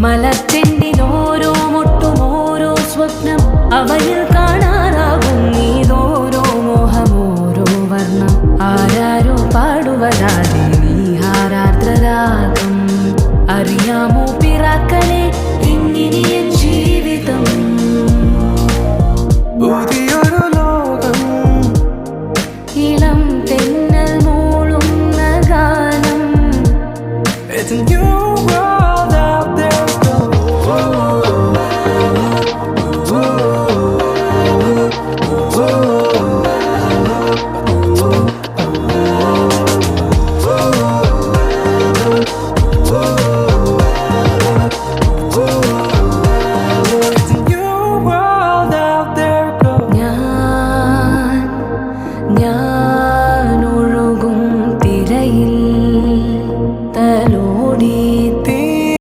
മലച്ചെണ്ടിനോരോ മുട്ടും ഓരോ സ്വപ്നം അവയിൽ കാണാറാകും നീതോരോ മോഹമോരോ വർണ്ണം ആരാരോ പാടുവരാതെ നീഹാരാർദ്രരാഗം അറിയാമോ പിറാക്കളെ എങ്ങിനിയൻ ജീവിതം